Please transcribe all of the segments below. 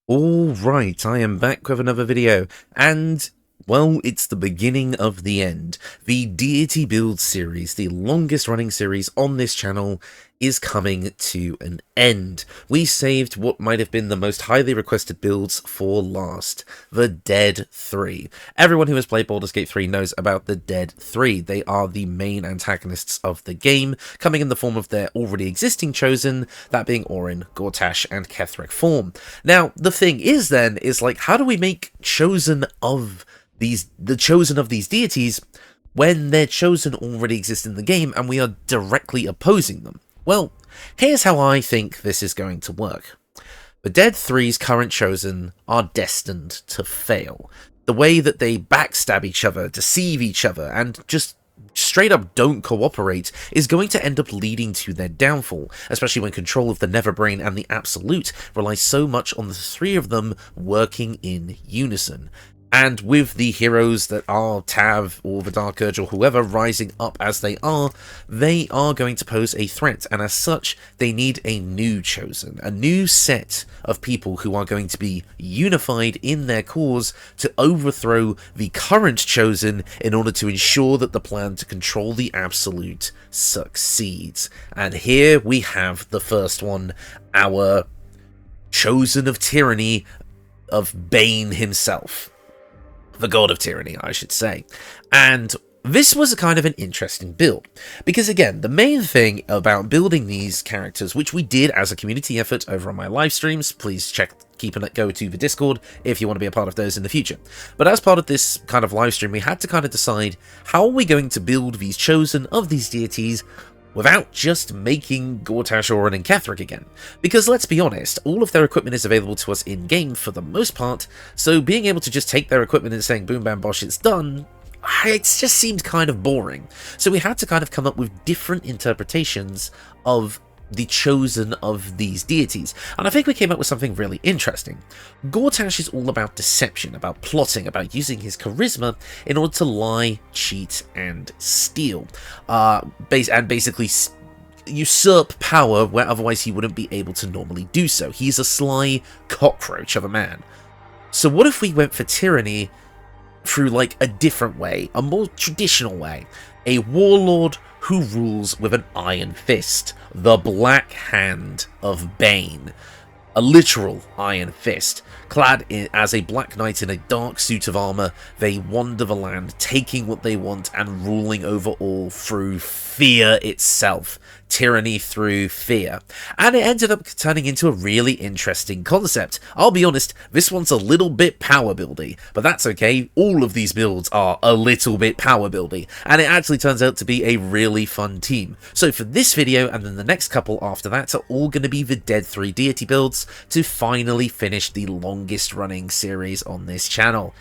Alright, I am back with another video, and, well, it's the beginning of the end. The Deity build series, the longest running series on this channel, is coming to an end. We saved what might have been the most highly requested builds for last, the Dead 3. Everyone who has played Baldur's Gate 3 knows about the Dead 3. They are the main antagonists of the game, coming in the form of their already existing Chosen, that being Orin, Gortash, and Ketheric form. Now, the thing is then, is like, how do we make the Chosen of these deities when their Chosen already exist in the game and we are directly opposing them? Well, here's how I think this is going to work. The Dead 3's current Chosen are destined to fail. The way that they backstab each other, deceive each other, and just straight up don't cooperate is going to end up leading to their downfall, especially when control of the Neverbrain and the Absolute relies so much on the three of them working in unison. And with the heroes that are Tav or the Dark Urge or whoever rising up as they are going to pose a threat, and as such, they need a new Chosen, a new set of people who are going to be unified in their cause to overthrow the current Chosen in order to ensure that the plan to control the Absolute succeeds. And here we have the first one, our Chosen of Tyranny of Bane himself. The God of Tyranny, I should say. And this was a kind of an interesting build, because again, the main thing about building these characters, which we did as a community effort over on my live streams, please go to the Discord if you want to be a part of those in the future. But as part of this kind of live stream, we had to kind of decide how are we going to build these Chosen of these deities without just making Gortash, Orin, and Ketheric again. Because let's be honest, all of their equipment is available to us in-game for the most part, so being able to just take their equipment and saying boom bam bosh it's done, it just seemed kind of boring. So we had to kind of come up with different interpretations of the Chosen of these deities, and I think we came up with something really interesting. Gortash is all about deception, about plotting, about using his charisma in order to lie, cheat, and steal, and basically usurp power where otherwise he wouldn't be able to normally do so. He's a sly cockroach of a man. So what if we went for tyranny through like a different way, a more traditional way? A warlord who rules with an iron fist, the Black Hand of Bane. A literal iron fist. Clad as a black knight in a dark suit of armour, they wander the land, taking what they want and ruling over all through fear itself. Tyranny through fear. And it ended up turning into a really interesting concept. I'll be honest, this one's a little bit power buildy, but that's okay. All of these builds are a little bit power buildy, and it actually turns out to be a really fun team. So for this video and then the next couple after that are all going to be the Dead 3 deity builds to finally finish the longest running series on this channel.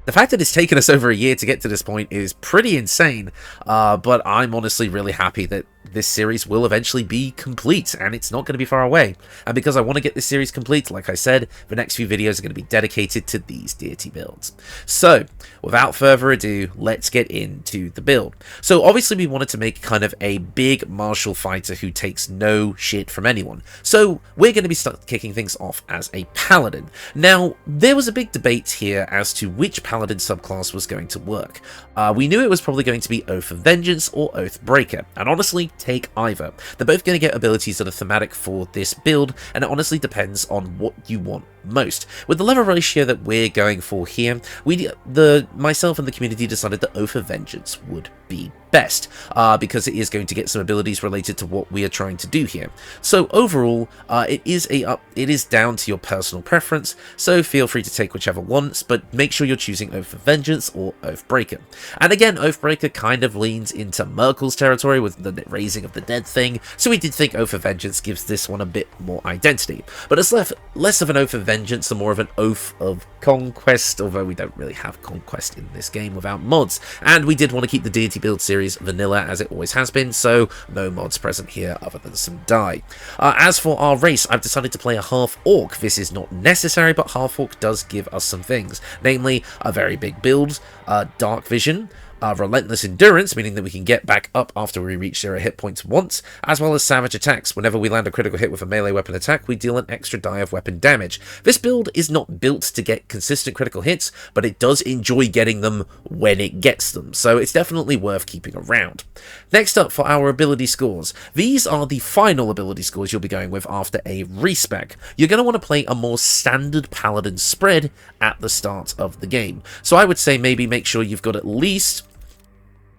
The fact that it's taken us over a year to get to this point is pretty insane, but I'm honestly really happy that this series will eventually be complete, and it's not going to be far away. And because I want to get this series complete, like I said, the next few videos are going to be dedicated to these deity builds. So, without further ado, let's get into the build. So obviously we wanted to make kind of a big martial fighter who takes no shit from anyone. So we're going to be kicking things off as a Paladin. Now, there was a big debate here as to which Paladin subclass was going to work. We knew it was probably going to be Oath of Vengeance or Oathbreaker, and honestly, take either. They're both going to get abilities that are thematic for this build, and it honestly depends on what you want most. With the level ratio that we're going for here, myself and the community decided that Oath of Vengeance would be best, because it is going to get some abilities related to what we are trying to do here. So overall, it is down to your personal preference, so feel free to take whichever ones, but make sure you're choosing Oath of Vengeance or Oathbreaker. And again, Oathbreaker kind of leans into Merkel's territory with the raising of the dead thing, so we did think Oath of Vengeance gives this one a bit more identity. But it's less of an Oath of Vengeance and more of an Oath of Conquest, although we don't really have Conquest in this game without mods. And we did want to keep the deity build series vanilla as it always has been, so no mods present here other than some dye. As for our race, I've decided to play a half-orc. This is not necessary, but half-orc does give us some things, namely a very big build, dark vision, Relentless Endurance, meaning that we can get back up after we reach 0 hit points once, as well as Savage Attacks. Whenever we land a critical hit with a melee weapon attack, we deal an extra die of weapon damage. This build is not built to get consistent critical hits, but it does enjoy getting them when it gets them, so it's definitely worth keeping around. Next up for our ability scores. These are the final ability scores you'll be going with after a respec. You're going to want to play a more standard Paladin spread at the start of the game. So I would say maybe make sure you've got at least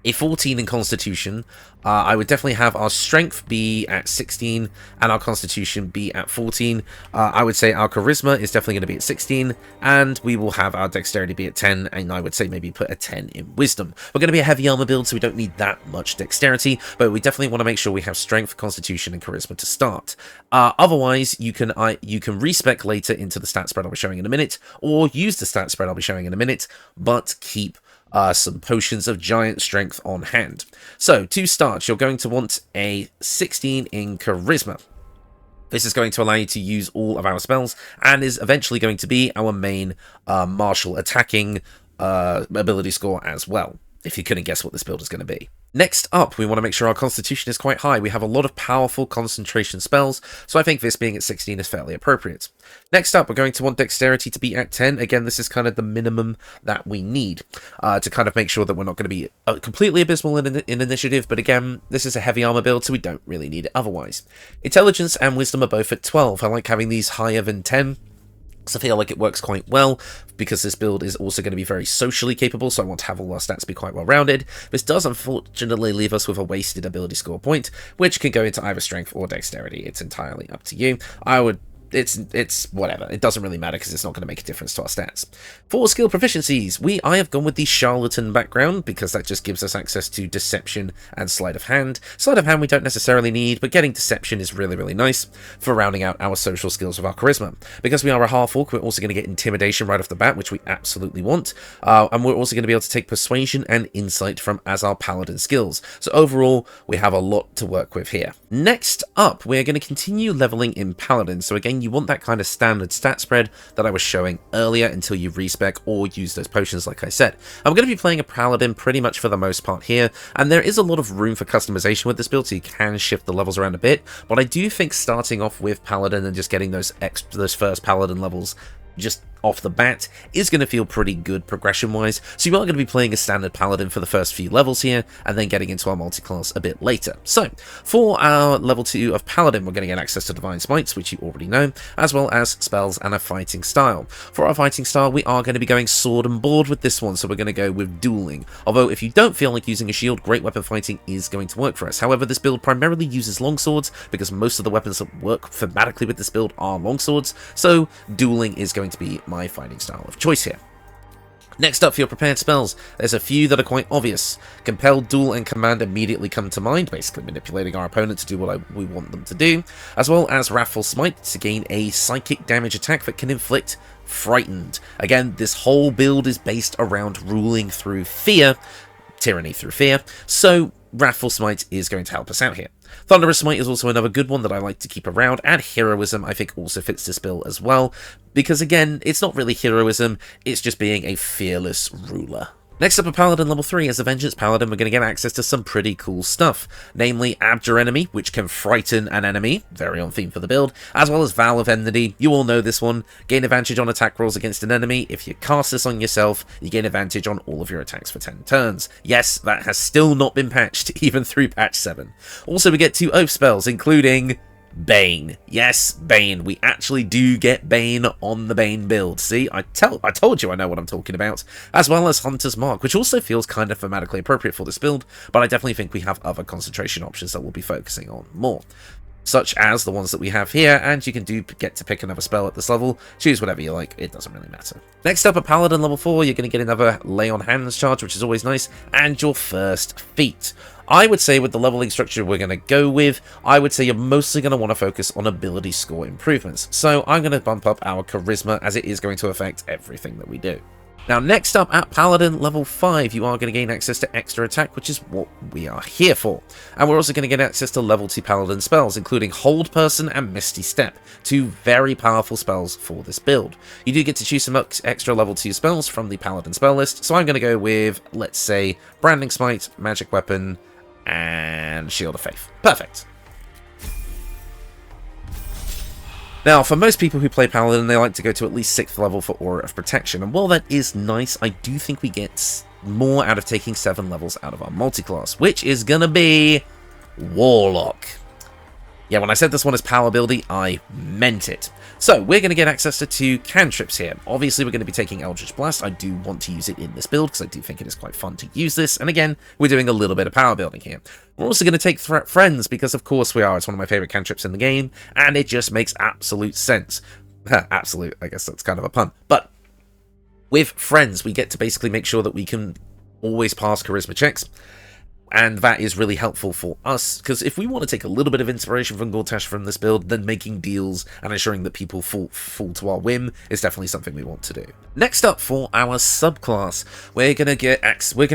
a 14 in Constitution. I would definitely have our Strength be at 16 and our Constitution be at 14. I would say our Charisma is definitely going to be at 16, and we will have our Dexterity be at 10, and I would say maybe put a 10 in Wisdom. We're going to be a heavy armor build, so we don't need that much Dexterity, but we definitely want to make sure we have Strength, Constitution, and Charisma to start. Otherwise, you can respec later into the stat spread I'll be showing in a minute, or use the stat spread I'll be showing in a minute, but keep some potions of giant strength on hand. So, to start, you're going to want a 16 in Charisma. This is going to allow you to use all of our spells, and is eventually going to be our main martial attacking ability score as well, if you couldn't guess what this build is going to be. Next up, we want to make sure our Constitution is quite high. We have a lot of powerful concentration spells, so I think this being at 16 is fairly appropriate. Next up, we're going to want Dexterity to be at 10. Again, this is kind of the minimum that we need to kind of make sure that we're not going to be completely abysmal in initiative, but again, this is a heavy armor build, so we don't really need it otherwise. Intelligence and Wisdom are both at 12. I like having these higher than 10. So I feel like it works quite well, because this build is also going to be very socially capable, so I want to have all our stats be quite well rounded. This does unfortunately leave us with a wasted ability score point, which can go into either strength or dexterity. It's entirely up to you. It's whatever. It doesn't really matter because it's not going to make a difference to our stats. For skill proficiencies, I have gone with the Charlatan background because that just gives us access to Deception and Sleight of Hand. Sleight of Hand we don't necessarily need, but getting Deception is really, really nice for rounding out our social skills with our Charisma. Because we are a half-orc, we're also going to get Intimidation right off the bat, which we absolutely want. And we're also going to be able to take Persuasion and Insight as our Paladin skills. So overall, we have a lot to work with here. Next up, we're going to continue leveling in Paladin. So again, you want that kind of standard stat spread that I was showing earlier until you respec or use those potions like I said. I'm going to be playing a Paladin pretty much for the most part here, and there is a lot of room for customization with this build, so you can shift the levels around a bit, but I do think starting off with Paladin and just getting those first Paladin levels just off the bat is going to feel pretty good progression-wise, so you are going to be playing a standard Paladin for the first few levels here, and then getting into our multi-class a bit later. So, for our level 2 of Paladin, we're going to get access to Divine Smites, which you already know, as well as spells and a fighting style. For our fighting style, we are going to be going sword and board with this one, so we're going to go with dueling. Although, if you don't feel like using a shield, great weapon fighting is going to work for us. However, this build primarily uses longswords, because most of the weapons that work thematically with this build are longswords, so dueling is going to be my fighting style of choice here. Next up for your prepared spells, there's a few that are quite obvious. Compel, Duel, and Command immediately come to mind, basically manipulating our opponent to do what we want them to do, as well as Wrathful Smite to gain a psychic damage attack that can inflict Frightened. Again, this whole build is based around ruling through fear, tyranny through fear, so Wrathful Smite is going to help us out here. Thunderous Smite is also another good one that I like to keep around, and Heroism I think also fits this bill as well, because again, it's not really heroism, it's just being a fearless ruler. Next up, a Paladin level 3. As a Vengeance Paladin, we're going to get access to some pretty cool stuff, namely Abjure Enemy, which can frighten an enemy, very on theme for the build, as well as Vow of Enmity. You all know this one. Gain advantage on attack rolls against an enemy. If you cast this on yourself, you gain advantage on all of your attacks for 10 turns. Yes, that has still not been patched, even through patch 7. Also, we get 2 oath spells, including Bane. Yes, Bane. We actually do get Bane on the Bane build. See, I told you I know what I'm talking about. As well as Hunter's Mark, which also feels kind of thematically appropriate for this build, but I definitely think we have other concentration options that we'll be focusing on more, such as the ones that we have here, and you can get to pick another spell at this level. Choose whatever you like, it doesn't really matter. Next up, a Paladin level 4, you're going to get another Lay on Hands charge, which is always nice, and your first feat. I would say with the leveling structure we're going to go with, I would say you're mostly going to want to focus on ability score improvements. So I'm going to bump up our Charisma, as it is going to affect everything that we do. Now, next up at Paladin level 5, you are going to gain access to extra attack, which is what we are here for. And we're also going to get access to level 2 Paladin spells, including Hold Person and Misty Step, two very powerful spells for this build. You do get to choose some extra level 2 spells from the Paladin spell list, so I'm going to go with, let's say, Branding Smite, Magic Weapon, and Shield of Faith. Perfect. Now, for most people who play Paladin, they like to go to at least 6th level for Aura of Protection, and while that is nice, I do think we get more out of taking 7 levels out of our multiclass, which is gonna be Warlock. Yeah, when I said this one is power buildy, I meant it. So, we're going to get access to 2 cantrips here. Obviously, we're going to be taking Eldritch Blast. I do want to use it in this build, because I do think it is quite fun to use this. And again, we're doing a little bit of power building here. We're also going to take Friends, because of course we are. It's one of my favourite cantrips in the game, and it just makes absolute sense. Absolute, I guess that's kind of a pun. But with Friends, we get to basically make sure that we can always pass charisma checks. And that is really helpful for us, because if we want to take a little bit of inspiration from Gortash from this build, then making deals and ensuring that people fall to our whim is definitely something we want to do. Next up for our subclass, we're going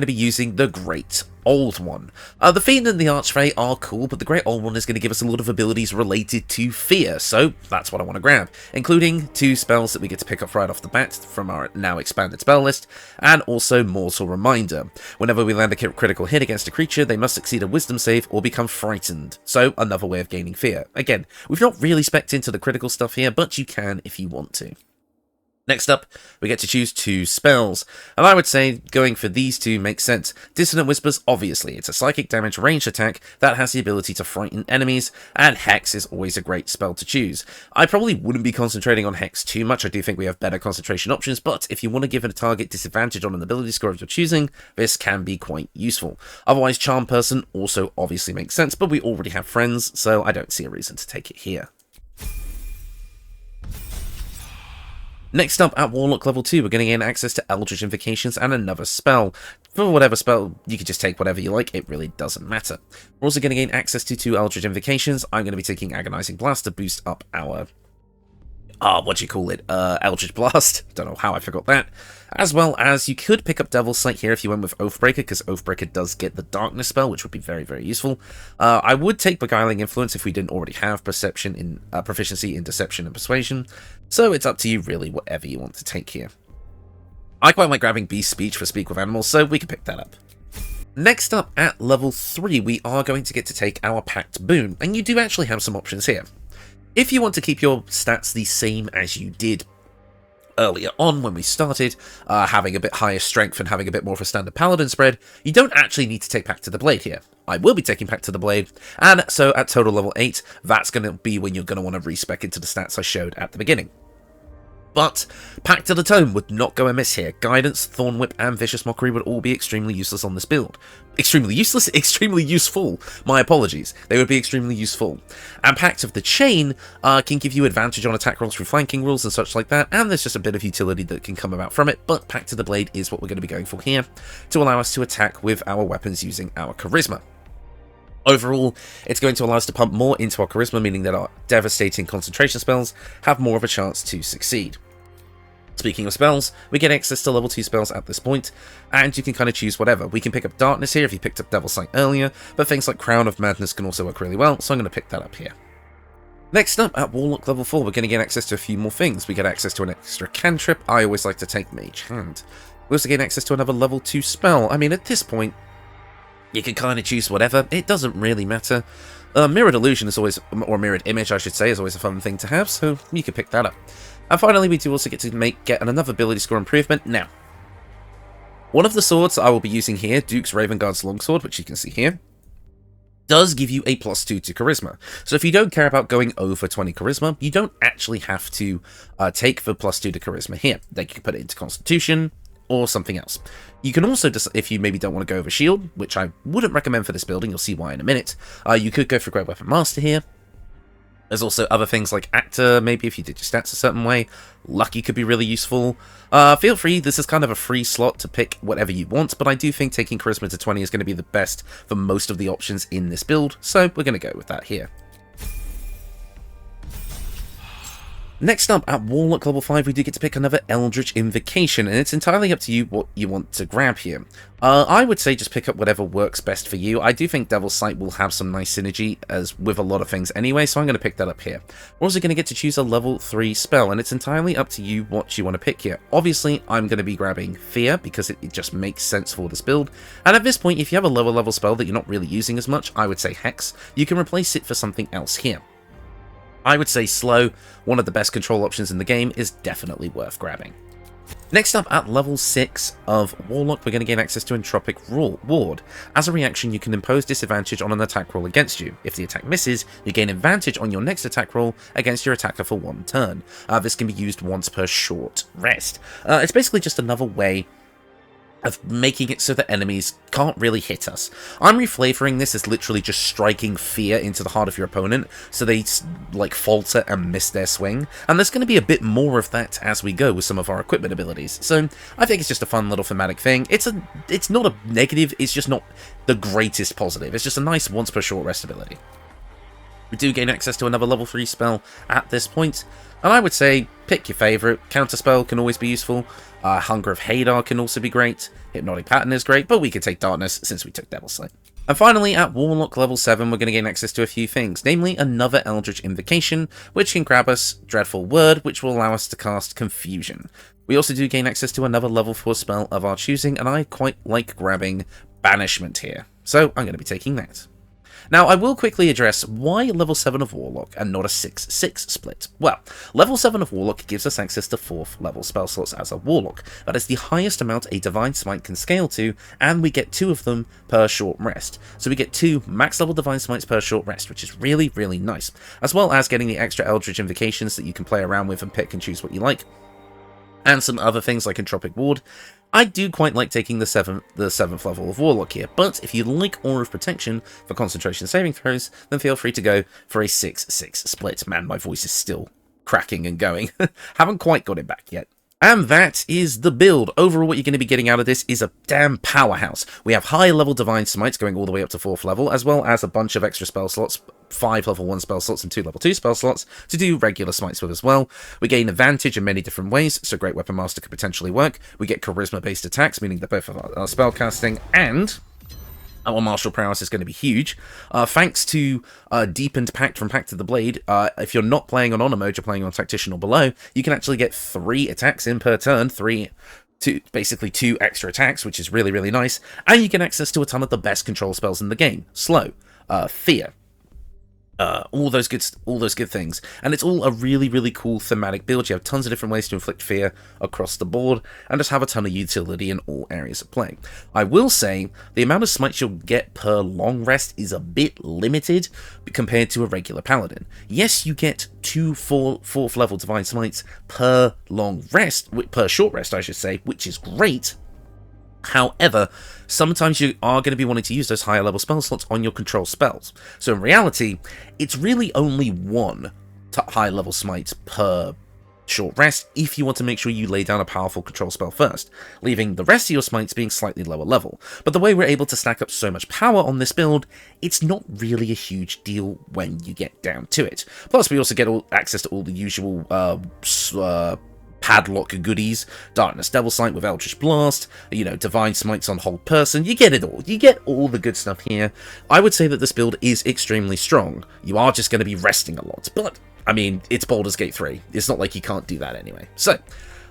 to be using the Great Old One. The Fiend and the Archfey are cool, but the Great Old One is going to give us a lot of abilities related to fear, so that's what I want to grab, including 2 spells that we get to pick up right off the bat from our now expanded spell list, and also Mortal Reminder. Whenever we land a critical hit against a creature, they must succeed a Wisdom save or become frightened, so another way of gaining fear. Again, we've not really specced into the critical stuff here, but you can if you want to. Next up, we get to choose 2 spells, and I would say going for these 2 makes sense. Dissonant Whispers, obviously, it's a psychic damage ranged attack that has the ability to frighten enemies, and Hex is always a great spell to choose. I probably wouldn't be concentrating on Hex too much, I do think we have better concentration options, but if you want to give a target disadvantage on an ability score of your choosing, this can be quite useful. Otherwise, Charm Person also obviously makes sense, but we already have Friends, so I don't see a reason to take it here. Next up, at Warlock level 2, we're going to gain access to Eldritch Invocations and another spell. For whatever spell, you can just take whatever you like, it really doesn't matter. We're also going to gain access to 2 Eldritch Invocations. I'm going to be taking Agonizing Blast to boost up our Eldritch Blast. Don't know how I forgot that. As well as you could pick up Devil's Sight here if you went with Oathbreaker, because Oathbreaker does get the Darkness spell, which would be very, very useful. I would take Beguiling Influence if we didn't already have proficiency in Deception and Persuasion. So it's up to you, really, whatever you want to take here. I quite like grabbing Beast Speech for Speak with Animals, so we can pick that up. Next up, at level 3, we are going to get to take our Pact Boon, and you do actually have some options here. If you want to keep your stats the same as you did earlier on when we started, having a bit higher strength and having a bit more of a standard Paladin spread, you don't actually need to take Pact to the Blade here. I will be taking Pact to the Blade, and so at total level 8, that's going to be when you're going to want to respec into the stats I showed at the beginning. But Pact to the Tome would not go amiss here. Guidance, Thorn Whip, and Vicious Mockery would all be extremely useless on this build. Extremely useless? Extremely useful. My apologies. They would be extremely useful. And Pact of the Chain can give you advantage on attack rolls through flanking rules and such like that, and there's just a bit of utility that can come about from it, but Pact to the Blade is what we're going to be going for here, to allow us to attack with our weapons using our Charisma. Overall, it's going to allow us to pump more into our Charisma, meaning that our devastating concentration spells have more of a chance to succeed. Speaking of spells, we get access to level 2 spells at this point, and you can kind of choose whatever. We can pick up Darkness here if you picked up Devil's Sight earlier, but things like Crown of Madness can also work really well, so I'm going to pick that up here. Next up, at Warlock level 4, we're going to get access to a few more things. We get access to an extra cantrip. I always like to take Mage Hand. We also gain access to another level 2 spell. I mean, at this point, you can kind of choose whatever. It doesn't really matter. Mirrored Illusion is always, or Mirrored Image, I should say, is always a fun thing to have, so you can pick that up. And finally, we do also get to get another ability score improvement. Now, one of the swords I will be using here, Duke's Ravenguard's Longsword, which you can see here, does give you a +2 to Charisma. So if you don't care about going over 20 Charisma, you don't actually have to take the +2 to Charisma here. They can put it into Constitution or something else. You can also, if you maybe don't want to go over Shield, which I wouldn't recommend for this building, you'll see why in a minute, you could go for Great Weapon Master here. There's also other things like Actor, maybe if you did your stats a certain way. Lucky could be really useful. Feel free, this is kind of a free slot to pick whatever you want, but I do think taking Charisma to 20 is going to be the best for most of the options in this build, so we're going to go with that here. Next up, at Warlock level 5, we do get to pick another Eldritch Invocation, and it's entirely up to you what you want to grab here. I would say just pick up whatever works best for you. I do think Devil's Sight will have some nice synergy as with a lot of things anyway, so I'm going to pick that up here. We're also going to get to choose a level 3 spell, and it's entirely up to you what you want to pick here. Obviously, I'm going to be grabbing Fear, because it just makes sense for this build, and at this point, if you have a lower level spell that you're not really using as much, I would say Hex. You can replace it for something else here. I would say Slow, one of the best control options in the game, is definitely worth grabbing. Next up, at level 6 of Warlock, we're going to gain access to Entropic Ward. As a reaction, you can impose disadvantage on an attack roll against you. If the attack misses, you gain advantage on your next attack roll against your attacker for 1 turn. This can be used once per short rest. It's basically just another way of making it so that enemies can't really hit us. I'm reflavoring this as literally just striking fear into the heart of your opponent, so they like falter and miss their swing, and there's going to be a bit more of that as we go with some of our equipment abilities, so I think it's just a fun little thematic thing. It's not a negative, it's just not the greatest positive, it's just a nice once per short rest ability. We do gain access to another level 3 spell at this point, and I would say pick your favourite. Counterspell can always be useful. Hunger of Hadar can also be great. Hypnotic Pattern is great, but we could take Darkness since we took Devil's Sight. And finally, at Warlock level 7, we're going to gain access to a few things, namely another Eldritch Invocation, which can grab us Dreadful Word, which will allow us to cast Confusion. We also do gain access to another level 4 spell of our choosing, and I quite like grabbing Banishment here, so I'm going to be taking that. Now, I will quickly address why level 7 of Warlock and not a 6-6 split. Well, level 7 of Warlock gives us access to 4th level spell slots as a Warlock. That is the highest amount a Divine Smite can scale to, and we get 2 of them per short rest. So we get 2 max level Divine Smites per short rest, which is really, really nice. As well as getting the extra Eldritch Invocations that you can play around with and pick and choose what you like. And some other things like Entropic Ward. I do quite like taking the 7th level of Warlock here, but if you like Aura of Protection for concentration saving throws, then feel free to go for a 6-6 split. Man, my voice is still cracking and going. Haven't quite got it back yet. And that is the build. Overall, what you're going to be getting out of this is a damn powerhouse. We have high level Divine Smites going all the way up to 4th level, as well as a bunch of extra spell slots, 5 level 1 spell slots and 2 level 2 spell slots to do regular smites with as well. We gain advantage in many different ways, so Great Weapon Master could potentially work. We get charisma based attacks, meaning that both of our spell casting and our martial prowess is going to be huge. Thanks to Deepened Pact from Pact of the Blade, if you're not playing on Honor mode, you're playing on Tactician or below, you can actually get 3 attacks in per turn, basically 2 extra attacks, which is really, really nice, and you get access to a ton of the best control spells in the game. Slow, Fear, all those good things, and it's all a really, really cool thematic build. You have tons of different ways to inflict fear across the board, and just have a ton of utility in all areas of play. I will say the amount of smites you'll get per long rest is a bit limited compared to a regular paladin. Yes, you get 2 4th level divine smites per long rest, per short rest I should say, which is great. However, sometimes you are going to be wanting to use those higher level spell slots on your control spells. So in reality, it's really only 1 high level smite per short rest if you want to make sure you lay down a powerful control spell first, leaving the rest of your smites being slightly lower level. But the way we're able to stack up so much power on this build, it's not really a huge deal when you get down to it. Plus, we also get access to all the usual padlock goodies, Darkness Devil Sight with Eldritch Blast, Divine Smites on Hold Person, you get it all. You get all the good stuff here. I would say that this build is extremely strong. You are just going to be resting a lot, but, I mean, it's Baldur's Gate 3. It's not like you can't do that anyway. So,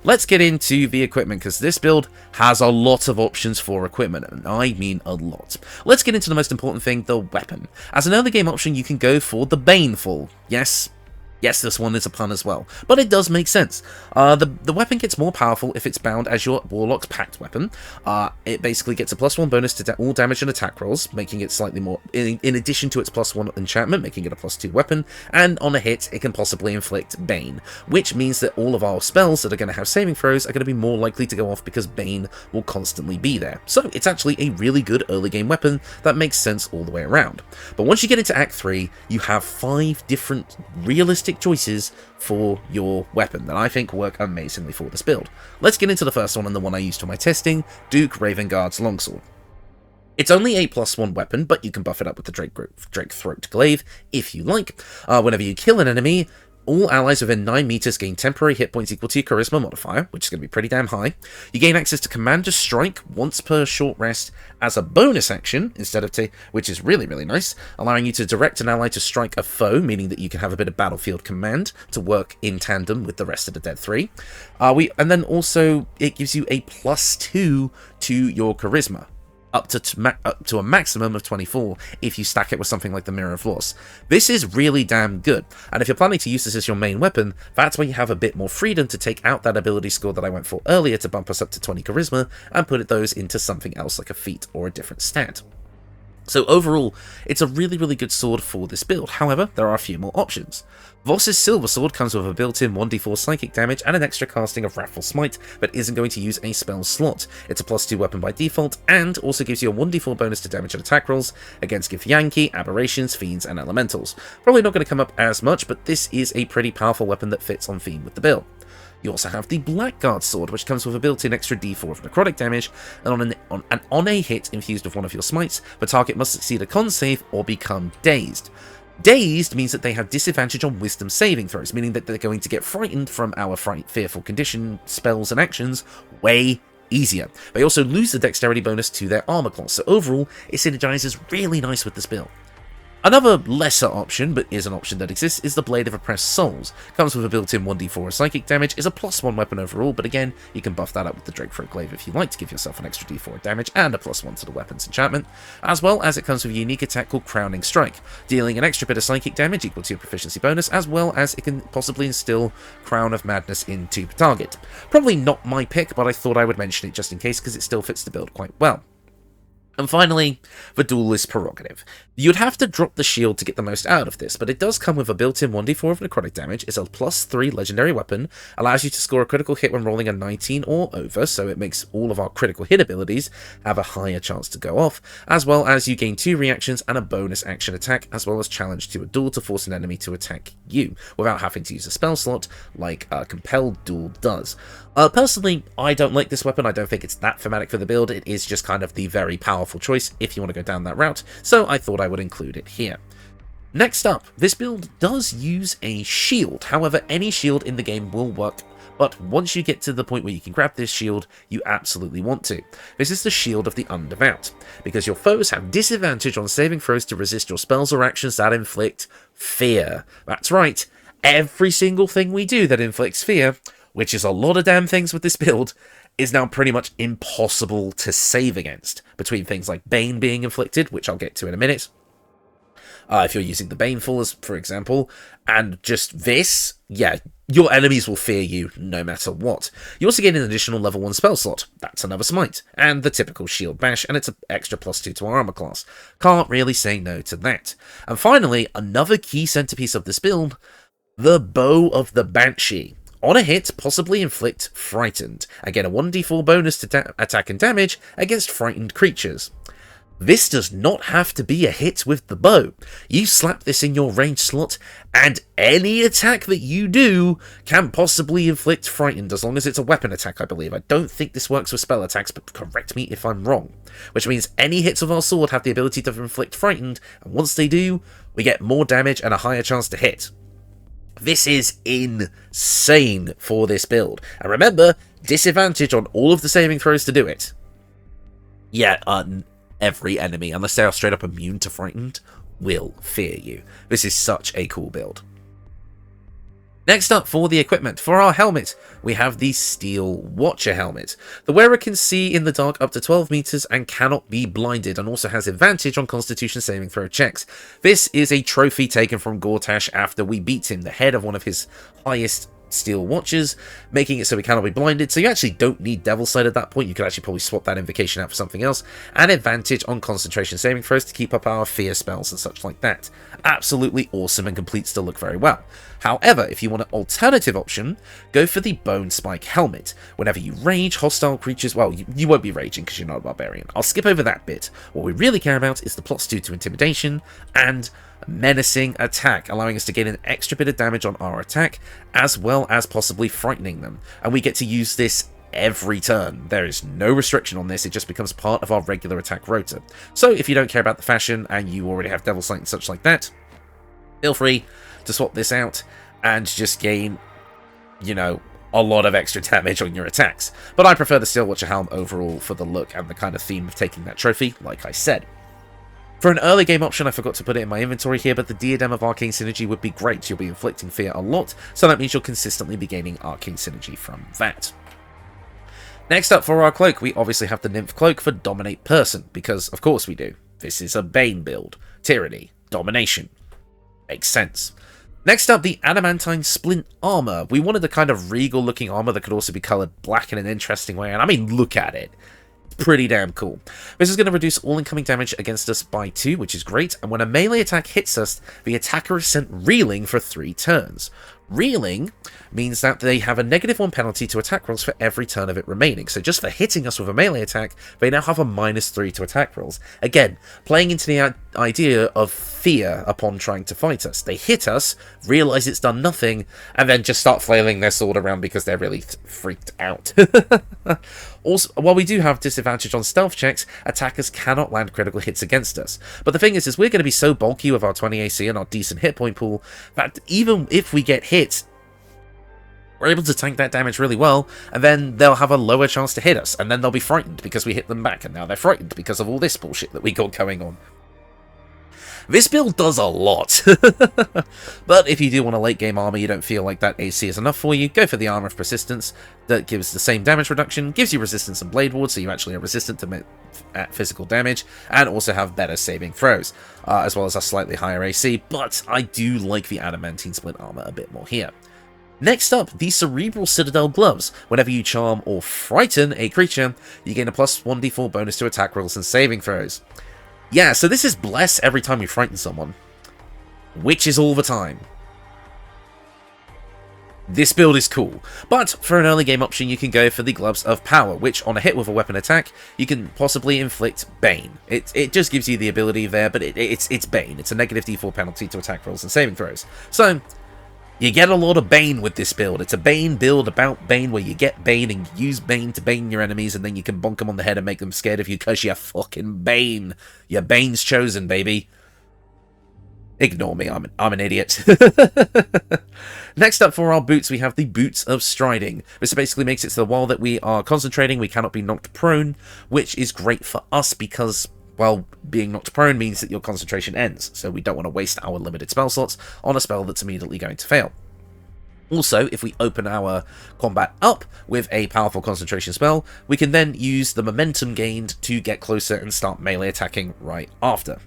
let's get into the equipment, because this build has a lot of options for equipment, and I mean a lot. Let's get into the most important thing, the weapon. As an early game option, you can go for the Bane Fall. Yes, this one is a pun as well, but it does make sense. The weapon gets more powerful if it's bound as your Warlock's Pact weapon. It basically gets a +1 bonus to all damage and attack rolls, making it slightly more, in addition to its +1 enchantment, making it a +2 weapon, and on a hit, it can possibly inflict Bane, which means that all of our spells that are going to have saving throws are going to be more likely to go off because Bane will constantly be there. So it's actually a really good early game weapon that makes sense all the way around. But once you get into Act 3, you have 5 different realistic choices for your weapon that I think work amazingly for this build. Let's get into the first one, and the one I used for my testing, Duke Ravengard's Longsword. It's only a +1 weapon, but you can buff it up with the Drake Throat Glaive if you like. Whenever you kill an enemy, All allies within 9 meters gain temporary hit points equal to your charisma modifier, which is going to be pretty damn high. You gain access to Commander Strike once per short rest as a bonus action, instead of which is really, really nice, allowing you to direct an ally to strike a foe, meaning that you can have a bit of battlefield command to work in tandem with the rest of the Dead 3. And then also, it gives you a +2 to your charisma, up to a maximum of 24 if you stack it with something like the Mirror of Loss. This is really damn good, and if you're planning to use this as your main weapon, that's where you have a bit more freedom to take out that ability score that I went for earlier to bump us up to 20 charisma and put those into something else like a feat or a different stat. So overall, it's a really, really good sword for this build. However, there are a few more options. Voss's Silver Sword comes with a built-in 1d4 psychic damage and an extra casting of Wrathful Smite, but isn't going to use a spell slot. It's a +2 weapon by default, and also gives you a 1d4 bonus to damage and attack rolls against Githyanki, Aberrations, Fiends, and Elementals. Probably not going to come up as much, but this is a pretty powerful weapon that fits on theme with the build. You also have the Blackguard Sword, which comes with a built-in extra d4 of necrotic damage, and on a hit infused with one of your smites, the target must succeed a con save or become dazed. Dazed means that they have disadvantage on wisdom saving throws, meaning that they're going to get frightened from our fearful condition spells and actions way easier. They also lose the dexterity bonus to their armor class, so overall it synergizes really nice with this build. Another lesser option, but is an option that exists, is the Blade of Oppressed Souls. Comes with a built-in 1d4 of psychic damage, is a +1 weapon overall, but again, you can buff that up with the Drakethroat Glaive if you like to give yourself an extra d4 of damage and a +1 to the weapon's enchantment, as well as it comes with a unique attack called Crowning Strike, dealing an extra bit of psychic damage equal to your proficiency bonus, as well as it can possibly instill Crown of Madness into the target. Probably not my pick, but I thought I would mention it just in case, because it still fits the build quite well. And finally, the Duelist Prerogative. You'd have to drop the shield to get the most out of this, but it does come with a built-in 1d4 of necrotic damage, it's a +3 legendary weapon, allows you to score a critical hit when rolling a 19 or over, so it makes all of our critical hit abilities have a higher chance to go off, as well as you gain 2 reactions and a bonus action attack, as well as challenge to a duel to force an enemy to attack you, without having to use a spell slot like Compelled Duel does. Personally, I don't like this weapon. I don't think it's that thematic for the build. It is just kind of the very powerful choice if you want to go down that route, so I thought I would include it here. Next up, this build does use a shield. However, any shield in the game will work, but once you get to the point where you can grab this shield, you absolutely want to. This is the Shield of the Undevout, because your foes have disadvantage on saving throws to resist your spells or actions that inflict fear. That's right, every single thing we do that inflicts fear, which is a lot of damn things with this build, is now pretty much impossible to save against, between things like Bane being inflicted, which I'll get to in a minute, if you're using the Baneful, as for example, and just this, yeah, your enemies will fear you no matter what. You also get an additional level 1 spell slot, that's another smite, and the typical shield bash, and it's an extra +2 to our armor class. Can't really say no to that. And finally, another key centerpiece of this build, the Bow of the Banshee. On a hit, possibly inflict Frightened, and get a 1d4 bonus to attack and damage against frightened creatures. This does not have to be a hit with the bow. You slap this in your range slot, and any attack that you do can possibly inflict Frightened, as long as it's a weapon attack, I believe. I don't think this works with spell attacks, but correct me if I'm wrong. Which means any hits of our sword have the ability to inflict Frightened, and once they do, we get more damage and a higher chance to hit. This is insane for this build. And remember, disadvantage on all of the saving throws to do it. Yeah, every enemy, unless they are straight up immune to Frightened, will fear you. This is such a cool build. Next up, for the equipment, for our helmet, we have the Steel Watcher helmet. The wearer can see in the dark up to 12 meters and cannot be blinded, and also has advantage on Constitution saving throw checks. This is a trophy taken from Gortash after we beat him, the head of one of his highest Steel Watchers, making it so he cannot be blinded, so you actually don't need Devil's Sight at that point. You could actually probably swap that invocation out for something else, and advantage on concentration saving throws to keep up our fear spells and such like that. Absolutely awesome, and completes to look very well. However, if you want an alternative option, go for the Bone Spike helmet. Whenever you rage, hostile creatures, well, you won't be raging because you're not a barbarian. I'll skip over that bit. What we really care about is the +2 to intimidation and menacing attack, allowing us to gain an extra bit of damage on our attack, as well as possibly frightening them. And we get to use this every turn. There is no restriction on this, it just becomes part of our regular attack rota. So if you don't care about the fashion and you already have Devil's Sight and such like that, feel free to swap this out and just gain, you know, a lot of extra damage on your attacks. But I prefer the Steelwatcher Helm overall for the look and the kind of theme of taking that trophy, like I said. For an early game option, I forgot to put it in my inventory here, but the Diadem of Arcane Synergy would be great. You'll be inflicting fear a lot, so that means you'll consistently be gaining Arcane Synergy from that. Next up for our cloak, we obviously have the Nymph Cloak for Dominate Person, because of course we do. This is a Bane build. Tyranny. Domination. Makes sense. Next up, the Adamantine Splint Armour. We wanted the kind of regal looking armour that could also be coloured black in an interesting way, and I mean, look at it. Pretty damn cool. This is going to reduce all incoming damage against us by 2, which is great, and when a melee attack hits us, the attacker is sent reeling for 3 turns. Reeling means that they have a -1 penalty to attack rolls for every turn of it remaining, so just for hitting us with a melee attack, they now have a -3 to attack rolls. Again, playing into the idea of fear upon trying to fight us. They hit us, realise it's done nothing, and then just start flailing their sword around because they're really freaked out. Also, while we do have disadvantage on stealth checks, attackers cannot land critical hits against us. But the thing is we're going to be so bulky with our 20 AC and our decent hit point pool that even if we get hit, we're able to tank that damage really well, and then they'll have a lower chance to hit us, and then they'll be frightened because we hit them back, and now they're frightened because of all this bullshit that we got going on. This build does a lot, but if you do want a late game armor, you don't feel like that AC is enough for you, go for the Armour of Persistence. That gives the same damage reduction, gives you resistance and blade ward, so you actually are resistant to physical damage, and also have better saving throws, as well as a slightly higher AC, but I do like the Adamantine Splint Armour a bit more here. Next up, the Cerebral Citadel Gloves. Whenever you charm or frighten a creature, you gain a +1d4 bonus to attack rolls and saving throws. Yeah, so this is Bless every time you frighten someone, which is all the time. This build is cool, but for an early game option you can go for the Gloves of Power, which on a hit with a weapon attack, you can possibly inflict Bane. It just gives you the ability there, but it's Bane. It's a -d4 penalty to attack rolls and saving throws. So, you get a lot of Bane with this build. It's a Bane build about Bane where you get Bane and use Bane to Bane your enemies, and then you can bonk them on the head and make them scared of you because you're fucking Bane. You're Bane's chosen, baby. Ignore me, I'm an idiot. Next up for our boots, we have the Boots of Striding. This basically makes it so while that we are concentrating, we cannot be knocked prone, which is great for us because, well, being knocked prone means that your concentration ends, so we don't want to waste our limited spell slots on a spell that's immediately going to fail. Also, if we open our combat up with a powerful concentration spell, we can then use the momentum gained to get closer and start melee attacking right after.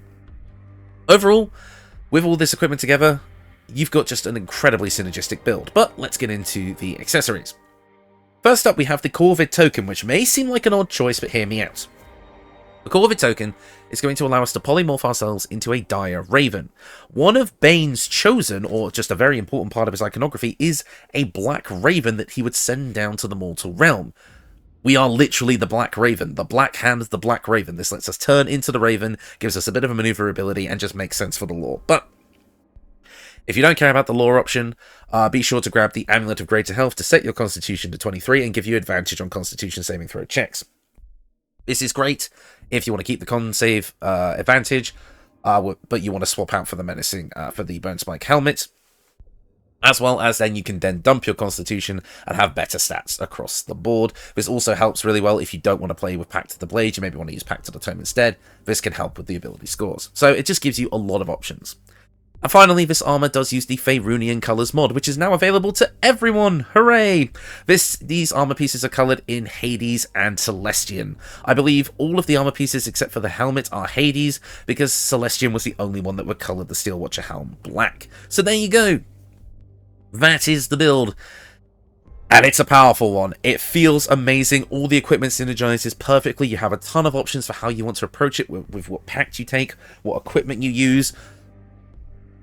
Overall, with all this equipment together, you've got just an incredibly synergistic build, but let's get into the accessories. First up, we have the Corvid token, which may seem like an odd choice, but hear me out. The Corvid token is going to allow us to polymorph ourselves into a dire raven. One of Bane's chosen, or just a very important part of his iconography, is a black raven that he would send down to the mortal realm. We are literally the Black Raven. The Black Hand is the Black Raven. This lets us turn into the Raven, gives us a bit of a maneuverability, and just makes sense for the lore. But if you don't care about the lore option, be sure to grab the Amulet of Greater Health to set your Constitution to 23 and give you advantage on Constitution saving throw checks. This is great if you want to keep the con save advantage, but you want to swap out for the menacing for the Bone Spike Helmet. As well as then you can then dump your Constitution and have better stats across the board. This also helps really well if you don't want to play with Pact of the Blade, you maybe want to use Pact of the Tome instead. This can help with the ability scores. So it just gives you a lot of options. And finally, this armor does use the Faerunian Colors mod, which is now available to everyone! Hooray! These armor pieces are colored in Hades and Celestian. I believe all of the armor pieces except for the helmet are Hades, because Celestian was the only one that would color the Steelwatcher helm black. So there you go! That is the build. And it's a powerful one. It feels amazing. All the equipment synergizes perfectly. You have a ton of options for how you want to approach it with what pact you take, what equipment you use.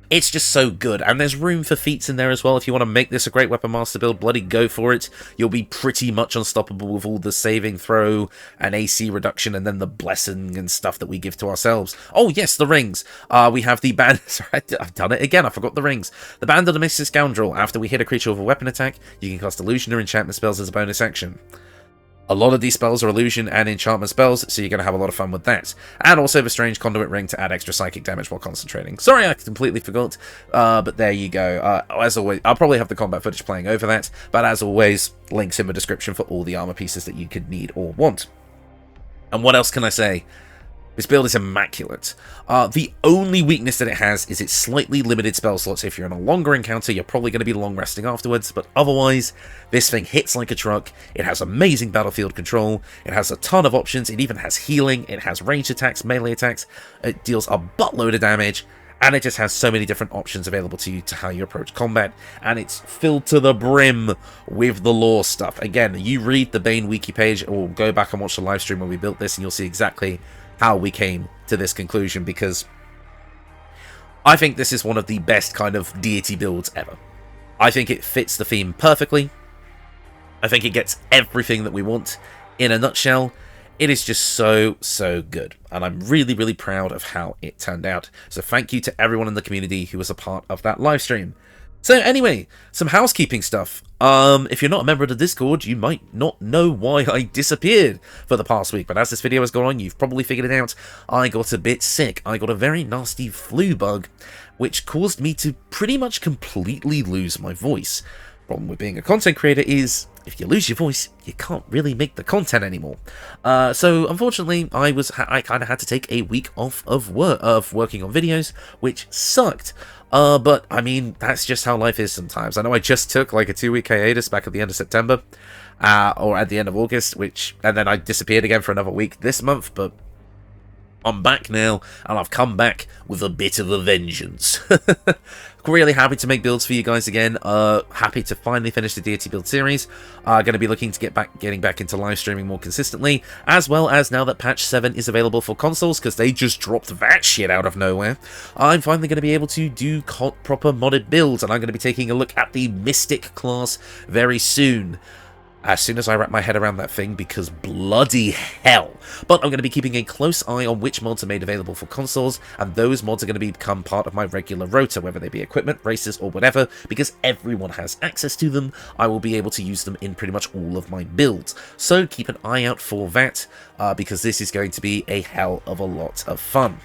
It's just so good, and there's room for feats in there as well. If you want to make this a great Weapon Master build, bloody go for it. You'll be pretty much unstoppable with all the saving throw and AC reduction, and then the blessing and stuff that we give to ourselves. Oh yes, the rings. We have the band. Sorry, I've done it again. I forgot the rings. The Band of the Mystic Scoundrel. After we hit a creature with a weapon attack, you can cast illusion or enchantment spells as a bonus action. A lot of these spells are illusion and enchantment spells, so you're going to have a lot of fun with that. And also the strange conduit ring to add extra psychic damage while concentrating. Sorry, I completely forgot, but there you go. As always, I'll probably have the combat footage playing over that, but as always, links in the description for all the armor pieces that you could need or want. And what else can I say? This build is immaculate. The only weakness that it has is its slightly limited spell slots. If you're in a longer encounter, you're probably going to be long resting afterwards, but otherwise, this thing hits like a truck. It has amazing battlefield control. It has a ton of options. It even has healing. It has ranged attacks, melee attacks. It deals a buttload of damage, and it just has so many different options available to you to how you approach combat, and it's filled to the brim with the lore stuff. Again, you read the Bane wiki page, or go back and watch the live stream where we built this, and you'll see exactly how we came to this conclusion, because I think this is one of the best kind of deity builds ever. I think it fits the theme perfectly. I think it gets everything that we want in a nutshell. It is just so good, and I'm really proud of how it turned out. So thank you to everyone in the community who was a part of that live stream. So anyway, some housekeeping stuff. If you're not a member of the Discord, you might not know why I disappeared for the past week, but as this video has gone on, you've probably figured it out. I got a bit sick. I got a very nasty flu bug, which caused me to pretty much completely lose my voice. Problem with being a content creator is, if you lose your voice, you can't really make the content anymore. So unfortunately, I kind of had to take a week off of working on videos, which sucked. But I mean, that's just how life is sometimes. I know I just took like a 2-week hiatus back at the end of September, or at the end of August, and then I disappeared again for another week this month, but I'm back now, and I've come back with a bit of a vengeance. Really happy to make builds for you guys again. Happy to finally finish the Deity build series. Going to be looking to getting back into live streaming more consistently, as well as now that patch 7 is available for consoles, because they just dropped that shit out of nowhere. I'm finally going to be able to do proper modded builds, and I'm going to be taking a look at the Mystic class very soon, as soon as I wrap my head around that thing, because bloody hell. But I'm going to be keeping a close eye on which mods are made available for consoles, and those mods are going to become part of my regular rota, whether they be equipment, races, or whatever, because everyone has access to them. I will be able to use them in pretty much all of my builds. So keep an eye out for that, because this is going to be a hell of a lot of fun.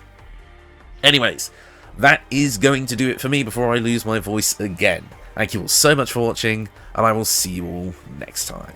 Anyways, that is going to do it for me before I lose my voice again. Thank you all so much for watching, and I will see you all next time.